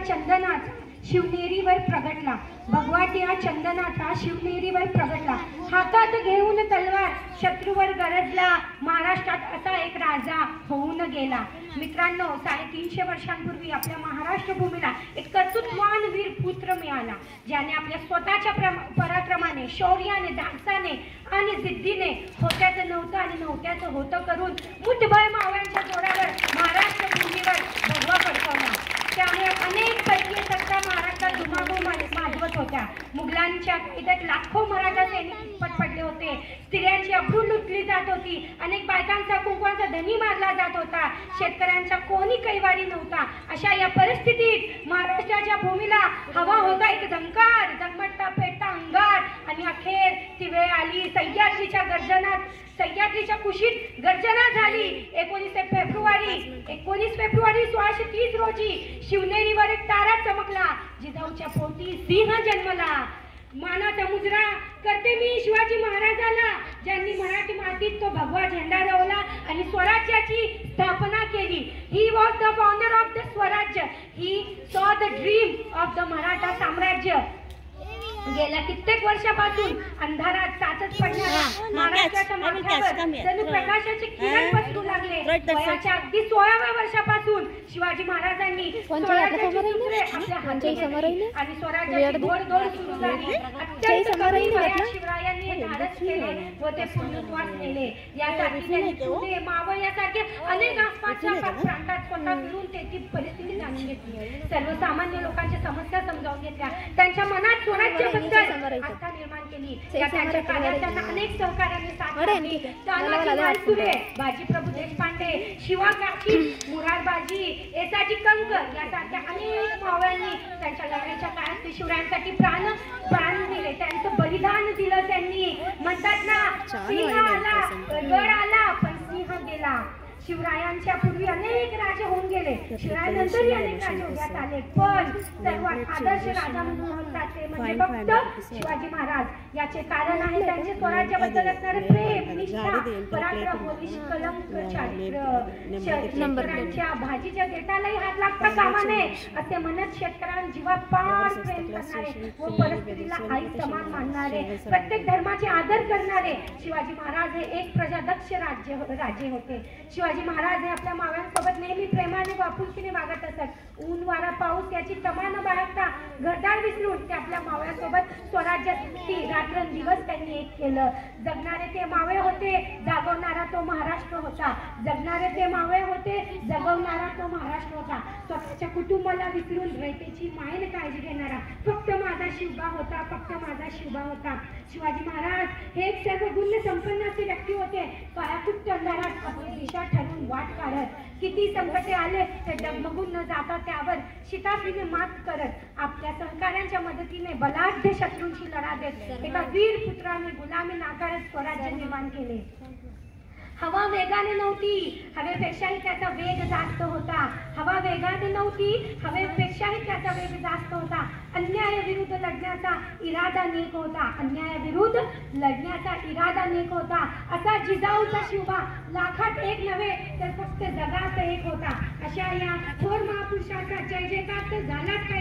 चंदनाचा शिवनेरीवर प्रगटला, भगवाट्या चंदनाचा शिवनेरीवर प्रगटला, हातात घेऊन तलवार शत्रूवर गरजला, महाराष्ट्रात असा एक राजा होऊन गेला. मित्रांनो, 350 वर्षांपूर्वी आपल्या महाराष्ट्र भूमीला एक कर्तृत्ववान वीर पुत्र मिळाला, ज्याने आपल्या स्वतःच्या पराक्रमाने, शौर्याने, धाडसाने आणि जिद्दीने होत्याचं नव्हतं आणि नव्हत्याचं होतं करून मुठभर मावळ्यांच्या जोरावर महाराष्ट्र भूमीवर भगवा फडकवला. त्यामुळे अनेक परकीय सत्ता महाराष्ट्रात धुमाकूळ माजवत होत्या. मुघलांच्या कैदेत लाखो मराठा सैनिक पडले होते. स्त्रियांची अब्रू लुटली जात होती. अनेक बायकांचा कुंकवाचा धनी मारला जात होता. शेतकऱ्यांचा कोणी कैवारी नव्हता. अशा या परिस्थितीत महाराष्ट्राच्या भूमीला हवा होता एक झंकार, झगमटता पेटता अंगार. आणि अखेर ती वेळ आली. सह्याद्रीच्या गर्जनात, सह्याद्रीच्या कुशीत गर्जना झाली. 19 फेब्रुवारी 1630 रोजी शिवनेरीवर एक तारा चमकला. जिजाऊच्या पोटी सिंह जन्मला. मानाचा मुजरा करते मी शिवाजी महाराजाला, ज्यांनी मराठी मातीत तो भगवा झेंडा रोवला आणि स्वराज्याची स्थापना केली. He was the founder of the Swarajya. He saw the dream of the Maratha samrajya. गेल्या कित्येक वर्षापासून अंधारात साचत पडणाऱ्या महाराष्ट्राच्या माथ्यावर जणू प्रकाशाचे किरण पसरू लागले. वयाच्या अगदी 16व्या वर्षापासून शिवाजी महाराजांनी स्वराज्याची सूत्रे आपल्या हाती घेतली आणि स्वराज्याची घोडदौड सुरू झाली. अत्यंत कमी वयात शिवरायांनी धाडस केले व ते पूर्णत्वास नेले. यासाठी त्यांनी पुणे, मावळ यासारखे अनेक आसपासच्या प्रांतात स्वतः फिरून तेथील परिस्थिती जाणून घेतली. सर्वसामान्य लोकांच्या समस्या समजावून घेतल्या. त्यांच्या मनात स्वराज्य आस्था निर्माण केली. त्यांच्या कार्याच्या अनेक सहकार्यांनी साथ दिली. तानाजी मालपुरे, बाजीप्रभू देशपांडे, शिवा काकी, मुरारबाजी, एसाजी कंक यासारख्या अनेक मावळ्यांनी त्यांच्या लढाईच्या काळात शिवरायांसाठी प्राण दिले. त्यांचं बलिदान दिलं त्यांनी. म्हणतात ना, सिंह आला, गड आला, पण सिंह गेला. शिवरायांच्या पूर्वी अनेक राजे होऊन गेले. शिवरायांनंतरही अनेक राजे उदयास आले, पण सर्वात आदर्श राजा म्हणून ओळखतात ते म्हणजे फक्त शिवाजी महाराज. याचे कारण आहे त्यांचे स्वराज्याबद्दल असणारे प्रेम, निष्ठा, पराक्रम, निष्कलंक चारित्र्य. शेतकऱ्यांच्या भाजीच्या देठालाही हात लागता कामा नये असे म्हणत शेतकऱ्यांना जीवापाड प्रेम करणारे व परिस्थितीला आई समान मानणारे, प्रत्येक धर्माचे आदर करणारे शिवाजी महाराज हे एक प्रजादक्ष राजे होते. शिवाजी महाराज हे आपल्या मावळ्यांसोबत नेहमी प्रेमाने व आपुलकीने वागत असत. ऊन, वारा, पाऊस याची तमा न बाळगता घरदार विसरून ते आपल्या मावळ्यासोबत स्वराज्यासाठी रात्रंदिवस त्यांनी एक केलं. जगणारे ते मावळे होते, जागवणारा तो महाराष्ट्र होता. जगणारे ते मावळे होते, जगवणारा तो महाराष्ट्र होता. स्वतःच्या कुटुंबाला विसरून रयतेची मायेने काळजी घेणारा फक्त माझा शिवबा होता, फक्त माझा शिवबा होता. शिवाजी महाराज हे एक सर्वगुण संपन्न असे व्यक्ती होते. काळाकुट्ट अंधारात आपली दिशा ठरवून वाट काढत, किती संकटे आले ते डगमगून न जाता त्यावर शिताफीने मात करत, आपल्या सहकाऱ्यांच्या मदतीने बलाढ्य शत्रूंशी लढा देत एका वीर पुत्राने गुलामी नाकारत स्वराज्य निर्माण केले. हवा वेगाने नव्हती, हवेपेक्षाही त्याचा वेग जास्त होता. हवा वेगाने नव्हती, हवेपेक्षाही त्याचा वेग जास्त होता. अन्यायाविरुद्ध लढण्याचा इरादा नेक होता. अन्यायाविरुद्ध लढण्याचा इरादा नेक होता. असा जिजाऊचा शिवबा लाखात एक नव्हे तर फक्त जगात एक होता. अशा या थोर महापुरुषाचा जय जयकार तर झालाच